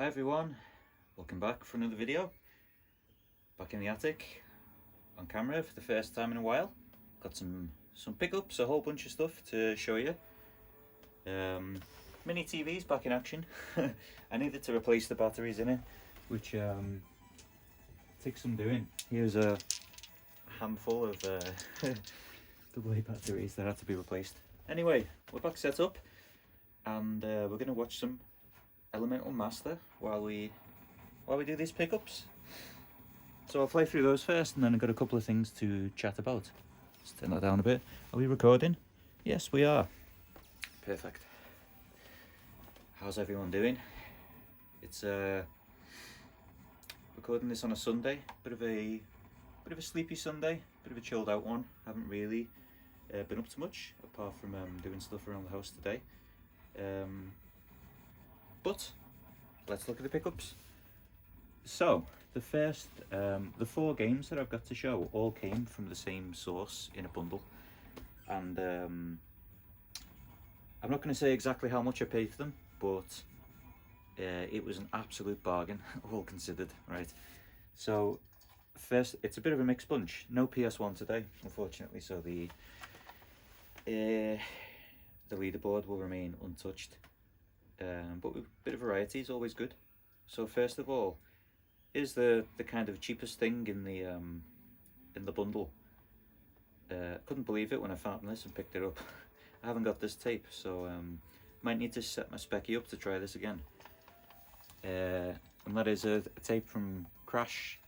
Hi everyone, welcome back for another video. Back in the attic on camera for the first time in a while. Got some pickups, a whole bunch of stuff to show you. Mini TV's back in action. I needed to replace the batteries in it, which takes some doing. Here's a handful of AA batteries that had to be replaced. Anyway, we're back set up, and we're going to watch some Elemental Master while we do these pickups. So I'll play through those first, and then I've got a couple of things to chat about. Let's turn that down a bit. Are we recording? Yes, we are. Perfect. How's everyone doing? It's recording this on a Sunday. Bit of a sleepy Sunday. Bit of a chilled out one. Haven't really been up to much apart from doing stuff around the house today. But let's look at the pickups. So the first, the 4 games that I've got to show all came from the same source in a bundle, and I'm not going to say exactly how much I paid for them, but it was an absolute bargain, all considered, right? So first, it's a bit of a mixed bunch. No PS1 today, unfortunately, so the leaderboard will remain untouched. But with a bit of variety is always good. So first of all, is the kind of cheapest thing in the bundle. Couldn't believe it when I found this and picked it up. I haven't got this tape, so might need to set my specky up to try this again. And that is a tape from Crash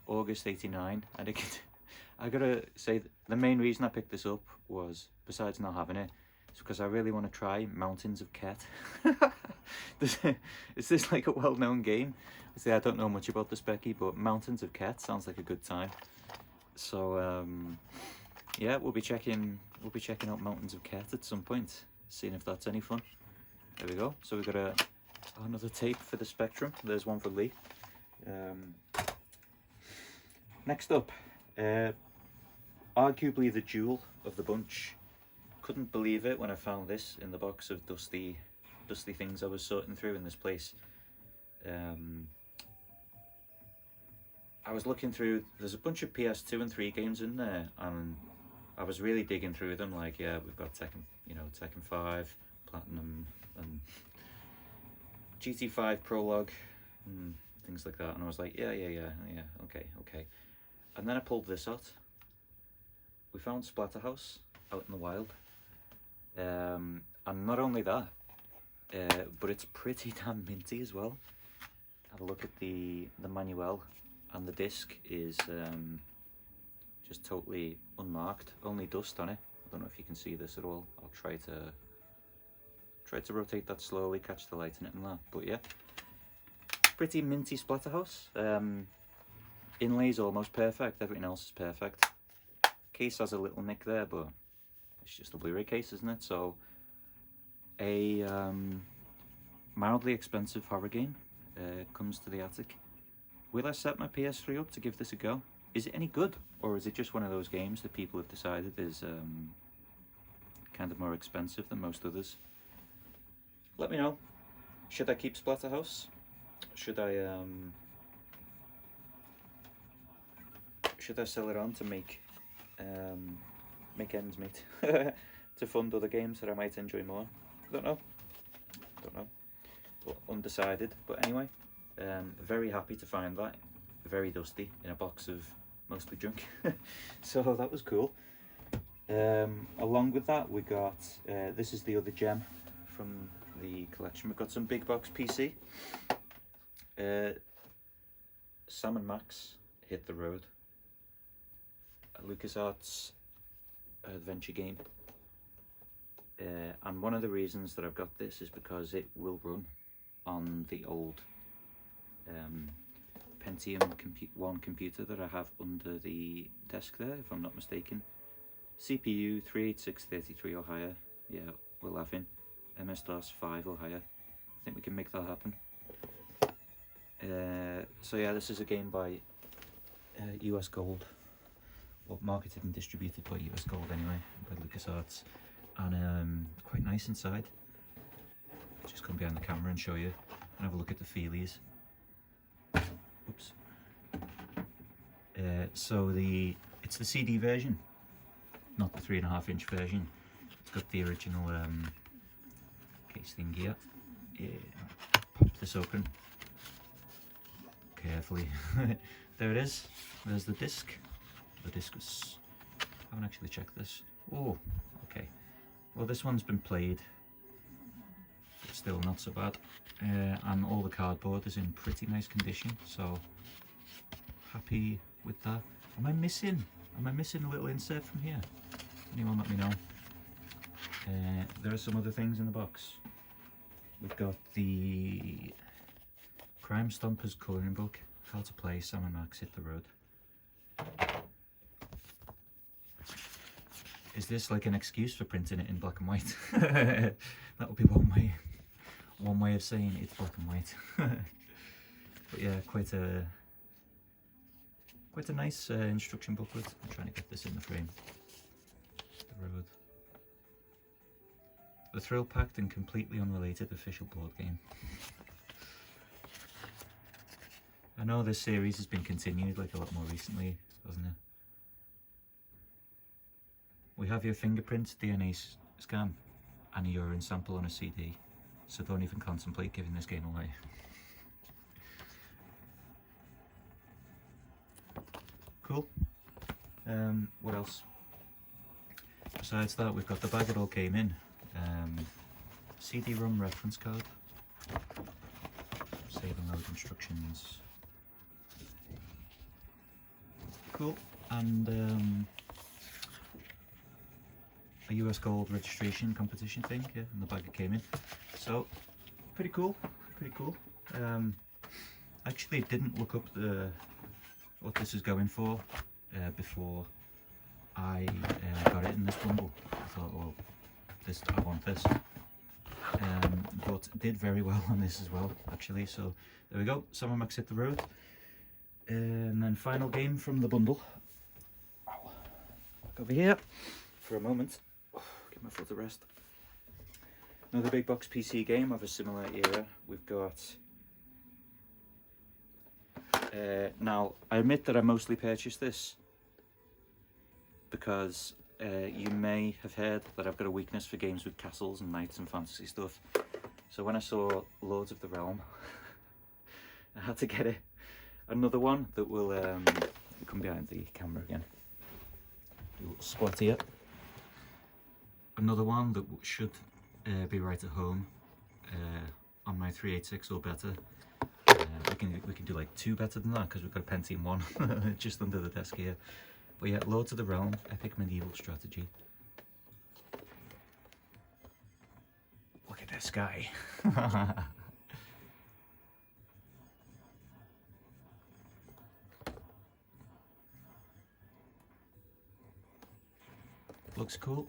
August '89. And I gotta say, the main reason I picked this up was, besides not having it, because I really want to try Mountains of Ket. Is this like a well-known game? I don't know much about the specky, but Mountains of Ket sounds like a good time. So yeah, we'll be checking out Mountains of Ket at some point, seeing if that's any fun. There we go. So we've got another tape for the Spectrum. There's one for Lee. Next up, arguably the jewel of the bunch. Couldn't believe it when I found this in the box of dusty things I was sorting through in this place. I was looking through, there's a bunch of PS2 and 3 games in there, and I was really digging through them. Like, yeah, we've got Tekken 5, Platinum, and GT5 Prologue, and things like that. And I was like, yeah, okay. And then I pulled this out. We found Splatterhouse out in the wild. And not only that, but it's pretty damn minty as well. Have a look at the manual, and the disc is just totally unmarked, only dust on it. I don't know if you can see this at all. I'll try to rotate that slowly, catch the light in it and that. But yeah, pretty minty Splatterhouse. Inlay's almost perfect, everything else is perfect. Case has a little nick there, but it's just a Blu-ray case, isn't it? So a mildly expensive horror game comes to the attic. Will I set my PS3 up to give this a go? Is it any good, or is it just one of those games that people have decided is kind of more expensive than most others? Let me know. Should I keep Splatterhouse? Should I sell it on to make ends meet to fund other games that I might enjoy more? Don't know, but undecided. But anyway, very happy to find that, very dusty, in a box of mostly junk. So that was cool. Along with that, we got this is the other gem from the collection. We've got some big box PC. Sam and Max Hit the Road, LucasArts adventure game. And one of the reasons that I've got this is because it will run on the old Pentium 1 computer that I have under the desk there, if I'm not mistaken. CPU 38633 or higher. Yeah, we're laughing. MS-DOS 5 or higher. I think we can make that happen. So yeah, this is a game by US Gold, or marketed and distributed by US Gold anyway, by LucasArts, and quite nice inside. Just come behind the camera and show you. and have a look at the feelies. Oops. So it's the CD version, not the 3.5-inch version. It's got the original case thing here. Pop this open carefully. There it is. There's the disc. The disc was... I haven't actually checked this. Oh, okay. Well, this one's been played, but still not so bad. And all the cardboard is in pretty nice condition, so happy with that. Am I missing a little insert from here? Anyone let me know? There are some other things in the box. We've got the Crime Stompers colouring book, how to play Sam and Max Hit the Road. Is this like an excuse for printing it in black and white? That would be one way of saying it's black and white. But yeah, quite a nice instruction booklet. I'm trying to get this in the frame. The Road. The thrill-packed and completely unrelated official board game. I know this series has been continued like a lot more recently, hasn't it? We have your fingerprint DNA scan and a urine sample on a CD, so don't even contemplate giving this game away. Cool. What else? Besides that, we've got the bag it all came in. CD-ROM reference card, save and load instructions. Cool. And a US Gold registration competition thing, yeah, and the bag it came in. So pretty cool, pretty cool. I actually didn't look up what this is going for before I got it in this bundle. I thought, well, I want this, but did very well on this as well, actually. So there we go, Sam and Max Hit the Road. And then final game from the bundle. Back over here for a moment. Give my foot a rest. Another big box PC game of a similar era. We've got... now, I admit that I mostly purchased this because you may have heard that I've got a weakness for games with castles and knights and fantasy stuff. So when I saw Lords of the Realm, I had to get it. Another one that will come behind the camera again. Do a little squat here. Another one that should be right at home on my 386 or better. We can do like 2 better than that because we've got a Pentium 1 just under the desk here. But yeah, Lords of the Realm, epic medieval strategy. Look at this guy. Looks cool.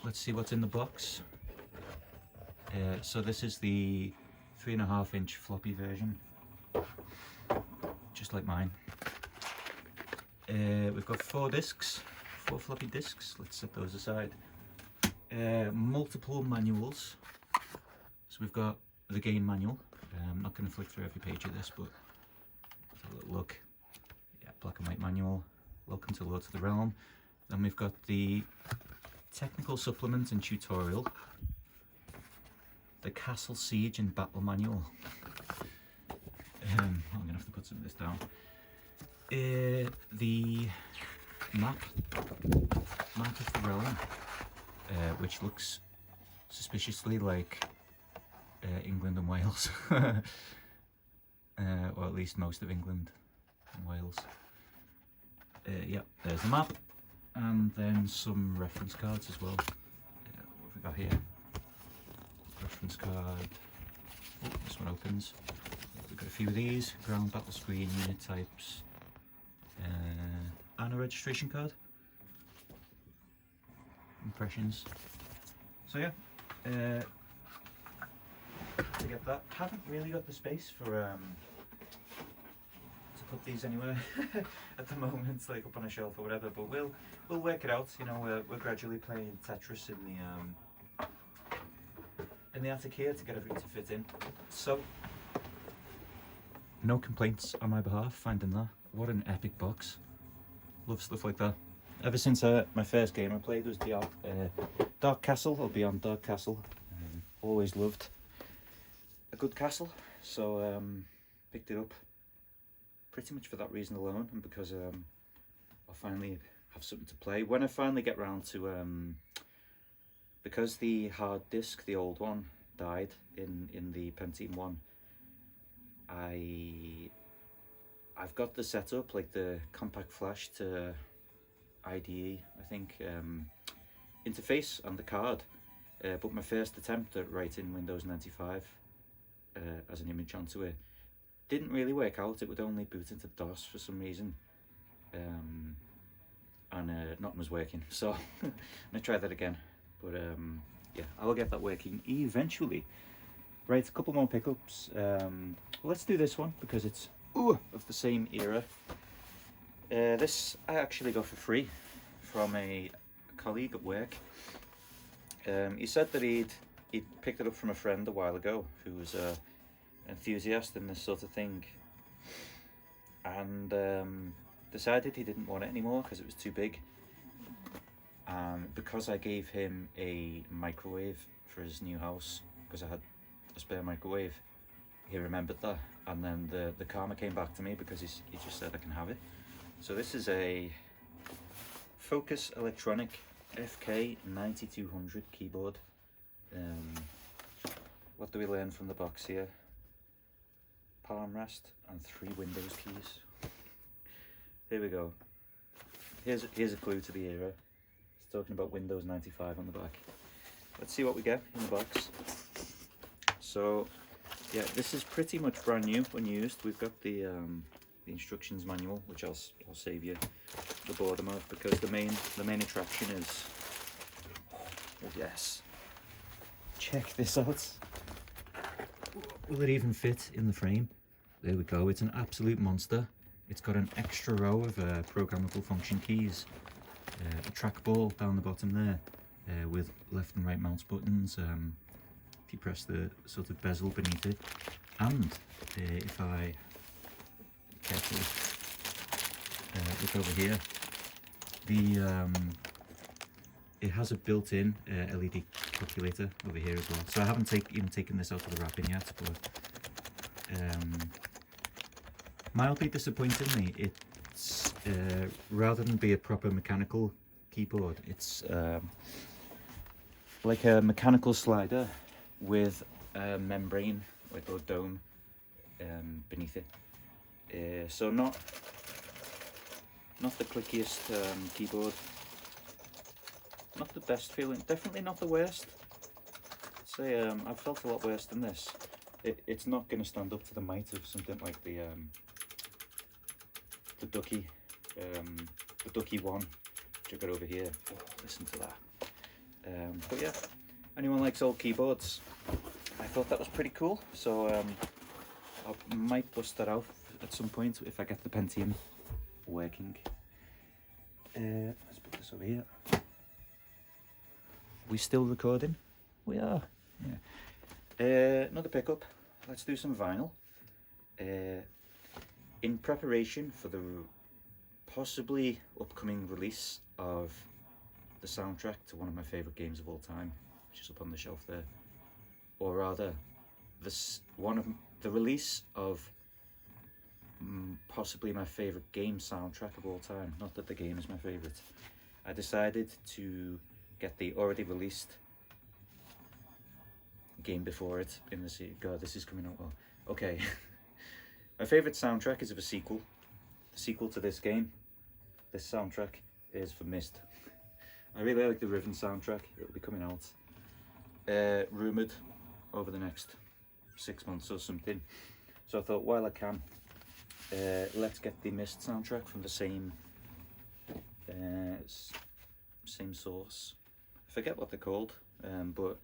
Let's see what's in the box. So this is the 3.5-inch floppy version, just like mine. We've got 4 discs, 4 floppy discs. Let's set those aside. Multiple manuals. So we've got the game manual. I'm not going to flick through every page of this, but let's have a little look. Yeah, black and white manual. Welcome to Lords of the Realm. Then we've got the technical supplement and tutorial. The Castle Siege and Battle Manual. I'm going to have to put some of this down. The map of the realm, which looks suspiciously like England and Wales, or at least most of England and Wales. Yeah, there's the map, and then some reference cards as well. What have we got here? Reference card. Oh, this one opens. We've got a few of these. Ground battle screen, unit types, and a registration card. Impressions. So yeah, to get that. Haven't really got the space for to put these anywhere at the moment, like up on a shelf or whatever. But we'll work it out. You know, we're gradually playing Tetris in the attic here to get everything to fit in. So no complaints on my behalf finding that. What an epic box. Love stuff like that. Ever since my first game I played was the Dark Castle, or Beyond Dark Castle. Always loved a good castle, so picked it up pretty much for that reason alone, and because I'll finally have something to play. When I finally get round to, because the hard disk, the old one, died in the Pentium 1, I've got the setup, like the compact flash to IDE, I think, interface on the card, but my first attempt at writing Windows 95 as an image onto it didn't really work out. It would only boot into DOS for some reason, and nothing was working, so I'm gonna try that again. But yeah, I will get that working eventually. Right, a couple more pickups. Let's do this one because it's of the same era. This I actually got for free from a colleague at work. He said that he'd picked it up from a friend a while ago who was an enthusiast in this sort of thing, and decided he didn't want it anymore because it was too big. Because I gave him a microwave for his new house, because I had a spare microwave, he remembered that, and then the karma came back to me because he just said I can have it. So this is a Focus Electronic FK 9200 keyboard. What do we learn from the box here? Palm rest and 3 Windows keys. Here we go. Here's a clue to the era. It's talking about Windows 95 on the back. Let's see what we get in the box. So yeah, this is pretty much brand new when used. We've got the instructions manual, which I'll save you the boredom of, because the main attraction is, oh yes, check this out. Will it even fit in the frame? There we go. It's an absolute monster. It's got an extra row of programmable function keys, a trackball down the bottom there, with left and right mouse buttons. If you press the sort of bezel beneath it, and if I carefully look over here, it has a built-in LED calculator over here as well. So I haven't even taken this out of the wrapping yet, but mildly disappointingly, it's rather than be a proper mechanical keyboard, it's like a mechanical slider with a membrane, like a dome, beneath it. So not the clickiest keyboard, not the best feeling, definitely not the worst. I'd say I've felt a lot worse than this. It's not going to stand up to the might of something like the Ducky, the Ducky 1, which I got over here. Oh, listen to that. But yeah, anyone likes old keyboards, I thought that was pretty cool, so I might bust that out at some point if I get the Pentium working. Let's put this over here. We still recording? We are. Yeah. Another pickup. Let's do some vinyl. In preparation for the possibly upcoming release of the soundtrack to one of my favourite games of all time, which is up on the shelf there, or rather, the release of possibly my favourite game soundtrack of all time. Not that the game is my favourite. I decided to get the already released game before it in the series. God, this is coming out well. Okay. My favourite soundtrack is of a sequel. The sequel to this game. This soundtrack is for Myst. I really like the Riven soundtrack. It'll be coming out, rumoured, over the next 6 months or something. So I thought, while I can, let's get the Myst soundtrack from the same source. I forget what they're called, but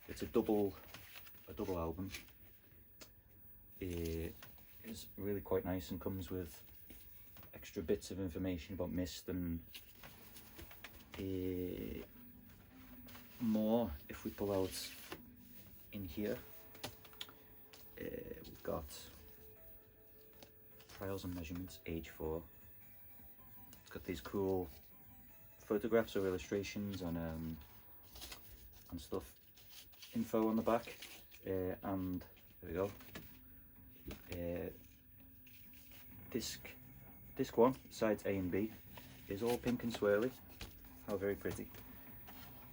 it's a double album. It is really quite nice and comes with extra bits of information about Myst and more. If we pull out in here, we've got Trials and Measurements, age 4. It's got these cool photographs or illustrations and stuff, info on the back, and there we go. Disc 1, sides A and B, is all pink and swirly. How very pretty.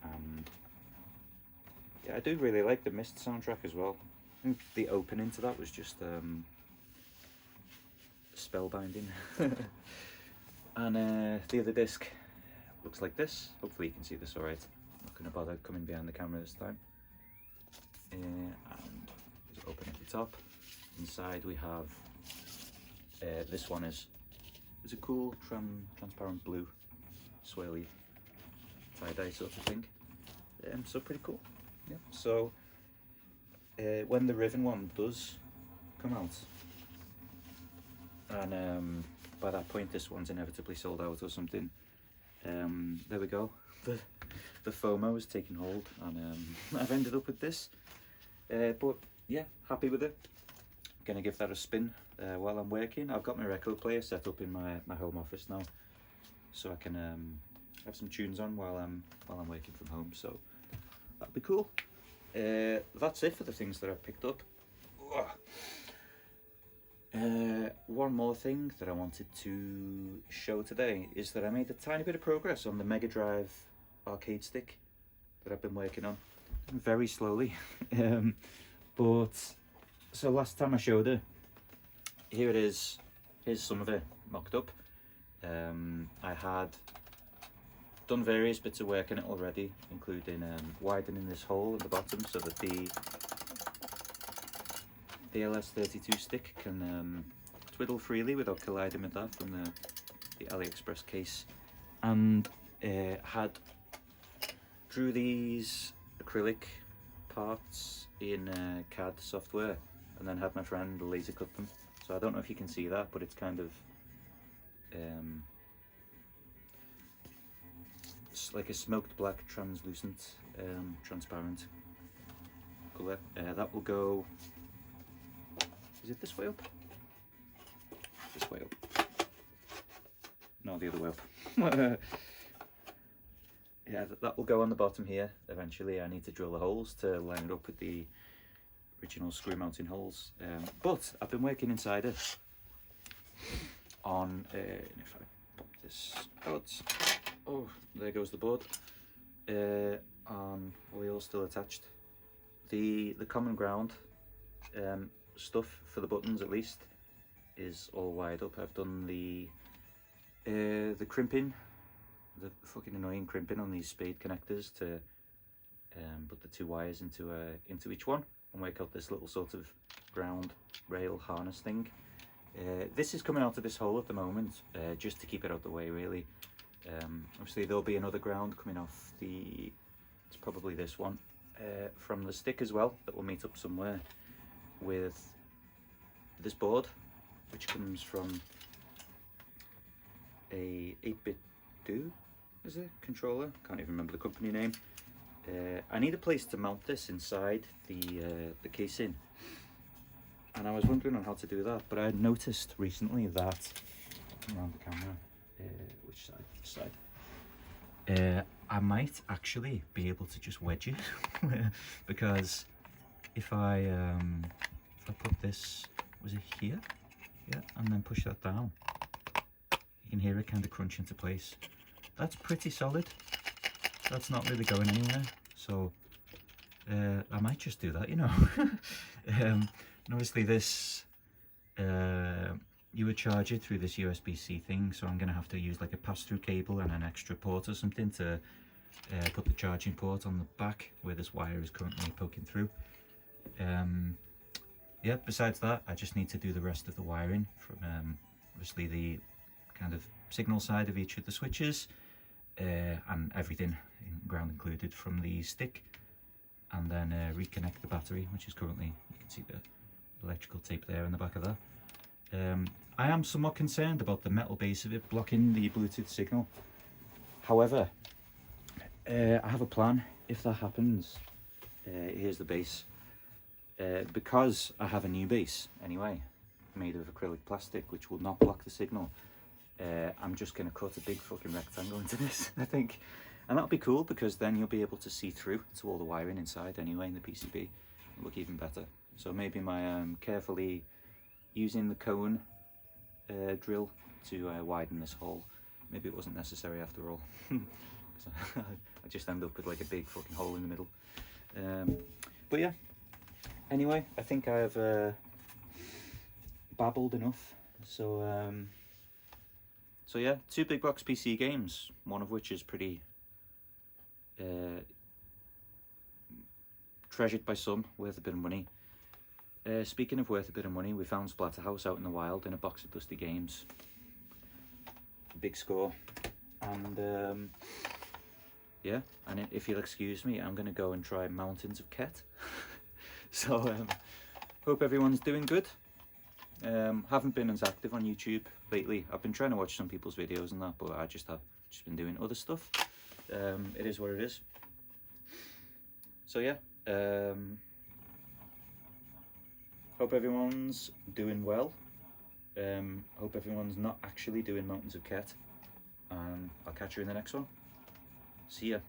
And yeah, I do really like the Mist soundtrack as well. I think the opening to that was just spellbinding. And the other disc looks like this. Hopefully you can see this alright. Not going to bother coming behind the camera this time. And just open at the top. Inside we have this one is a cool transparent blue swirly tie-dye sort of thing. So pretty cool. Yeah. So when the Riven one does come out, and by that point this one's inevitably sold out or something, there we go. The FOMO has taken hold, and I've ended up with this. But yeah, happy with it. Gonna give that a spin while I'm working. I've got my record player set up in my home office now, so I can have some tunes on while I'm working from home. So that'd be cool. That's it for the things that I've picked up. One more thing that I wanted to show today is that I made a tiny bit of progress on the Mega Drive arcade stick that I've been working on, very slowly. But so last time I showed it, here it is. Here's some of it mocked up. I had done various bits of work in it already, including widening this hole at the bottom so that the LS32 stick can twiddle freely without colliding with that from the AliExpress case, and drew these acrylic parts in CAD software, and then had my friend laser cut them. So I don't know if you can see that, but it's kind of it's like a smoked black translucent transparent colour. That will go, is it this way up? This way up. No, the other way up. Yeah, that will go on the bottom here. Eventually I need to drill the holes to line it up with the original screw mounting holes. But I've been working inside it on, if I pop this out, oh, there goes the board, on oil still attached. The common ground stuff for the buttons at least is all wired up. I've done the crimping, the fucking annoying crimping on these spade connectors to put the 2 wires into each one and work out this little sort of ground rail harness thing. This is coming out of this hole at the moment, just to keep it out the way really. Obviously there'll be another ground coming off it's probably this one, from the stick as well, that will meet up somewhere with this board, which comes from a 8-bit do, is it? Controller? Can't even remember the company name. I need a place to mount this inside the casing, and I was wondering on how to do that, but I noticed recently that, around the camera, which side? This side. I might actually be able to just wedge it, because if I put this, was it here? Yeah, and then push that down, you can hear it kind of crunch into place. That's pretty solid. That's not really going anywhere, so I might just do that, you know. And obviously this, you would charge it through this USB-C thing, so I'm going to have to use like a pass-through cable and an extra port or something to put the charging port on the back where this wire is currently poking through. Yeah, besides that, I just need to do the rest of the wiring from obviously the kind of signal side of each of the switches, and everything, ground included, from the stick, and then reconnect the battery, which is currently, you can see the electrical tape there in the back of that. I am somewhat concerned about the metal base of it blocking the Bluetooth signal. However, I have a plan if that happens. Here's the base. Because I have a new base anyway, made of acrylic plastic, which will not block the signal. I'm just going to cut a big fucking rectangle into this, I think. And that'll be cool, because then you'll be able to see through to all the wiring inside anyway in the PCB. It'll look even better. So maybe my carefully using the cone drill to widen this hole, maybe it wasn't necessary after all. I just end up with like a big fucking hole in the middle. But yeah, anyway, I think I've babbled enough. So so yeah, 2 big box PC games, one of which is pretty treasured by some, worth a bit of money. Speaking of worth a bit of money, we found Splatterhouse out in the wild in a box of Dusty Games. Big score. And yeah, and if you'll excuse me, I'm going to go and try Mountains of Ket. So hope everyone's doing good. Haven't been as active on YouTube lately. I've been trying to watch some people's videos and that, but I just been doing other stuff. It is what it is. So yeah, hope everyone's doing well. Hope everyone's not actually doing Mountains of Ket. And I'll catch you in the next one. See ya.